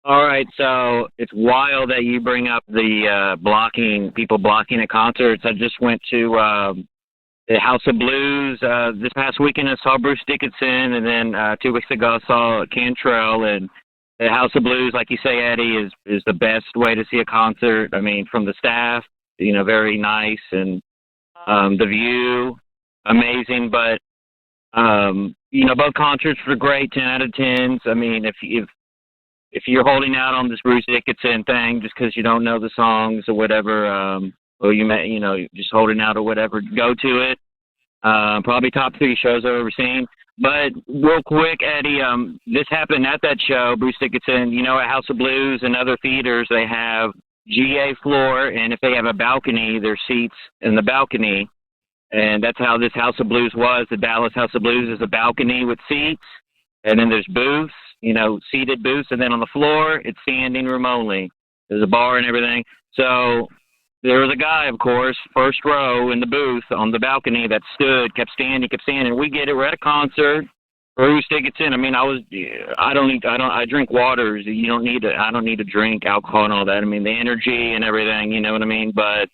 All right, so it's wild that you bring up the people blocking at concerts. I just went to the House of Blues this past weekend. I saw Bruce Dickinson, and then 2 weeks ago I saw Cantrell. And the House of Blues, like you say, Eddie, is the best way to see a concert. I mean, from the staff, very nice, and the view, amazing. But both concerts were great, 10 out of 10s. I mean, if you're holding out on this Bruce Dickinson thing just because you don't know the songs or whatever, or just holding out or whatever, go to it. Probably top 3 shows I've ever seen. But real quick, Eddie, this happened at that show, Bruce Dickinson. At House of Blues and other theaters, they have GA floor, and if they have a balcony, there's seats in the balcony. And that's how this House of Blues was. The Dallas House of Blues is a balcony with seats, and then there's booths, seated booths, and then on the floor, it's standing room only. There's a bar and everything. So there was a guy, of course, first row in the booth on the balcony that kept standing. We get it. We're at a concert. Bruce Dickinson. I mean, I drink waters. I don't need to drink alcohol and all that. I mean, the energy and everything, you know what I mean? But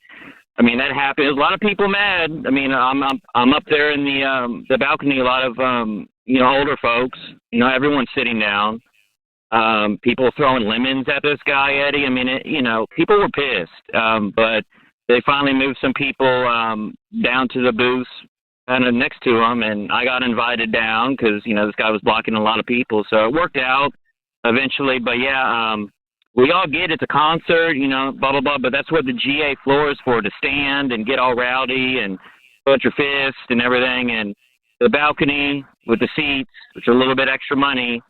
I mean, that happened. A lot of people mad. I mean, I'm up there in the balcony. A lot of older folks. Everyone's sitting down. People throwing lemons at this guy, Eddie. I mean, people were pissed. But they finally moved some people down to the booths kind of next to him, and I got invited down because this guy was blocking a lot of people. So it worked out eventually. But yeah. We all get it's a concert, blah, blah, blah, but that's what the GA floor is for, to stand and get all rowdy and put your fist and everything. And the balcony with the seats, which are a little bit extra money,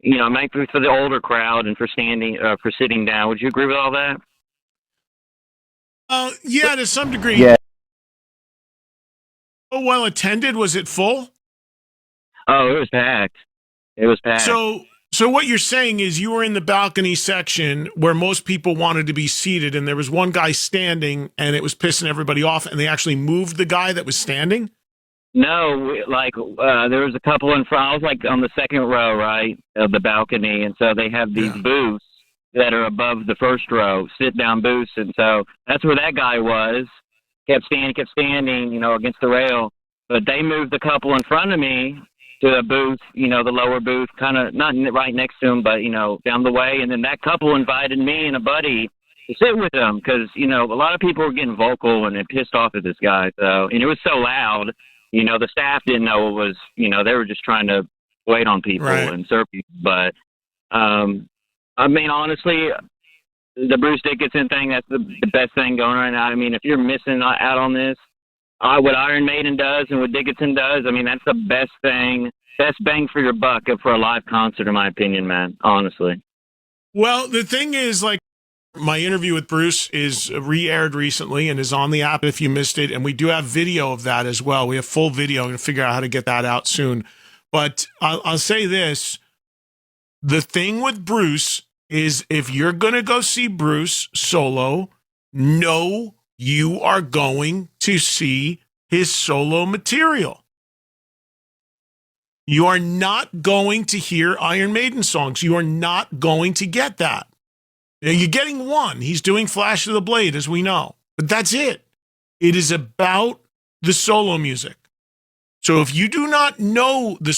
might be for the older crowd and for sitting down. Would you agree with all that? Yeah, to some degree. Yeah. Oh, well attended? Was it full? Oh, it was packed. So what you're saying is you were in the balcony section where most people wanted to be seated, and there was one guy standing, and it was pissing everybody off, and they actually moved the guy that was standing? No, there was a couple in front. I was on the second row, right, of the balcony, and so they have these booths that are above the first row, sit-down booths, and so that's where that guy was. Kept standing, against the rail. But they moved a couple in front of me to a booth, the lower booth, kind of not right next to him, but, down the way. And then that couple invited me and a buddy to sit with them because, a lot of people were getting vocal and pissed off at this guy. So, and it was so loud, the staff didn't know it was, they were just trying to wait on people and serve people. But, I mean, honestly, the Bruce Dickinson thing, that's the best thing going right now. I mean, if you're missing out on this, what Iron Maiden does and what Dickinson does, I mean, that's the best bang for your buck for a live concert, in my opinion, man, honestly. Well, the thing is, my interview with Bruce is re-aired recently and is on the app if you missed it, and we do have video of that as well. We have full video. I'm going to figure out how to get that out soon. But I'll say this. The thing with Bruce is if you're going to go see Bruce solo, know you are going to see his solo material. You are not going to hear Iron Maiden songs. You are not going to get that. Now, you're getting one. He's doing Flash of the Blade, as we know. But that's it. It is about the solo music. So if you do not know the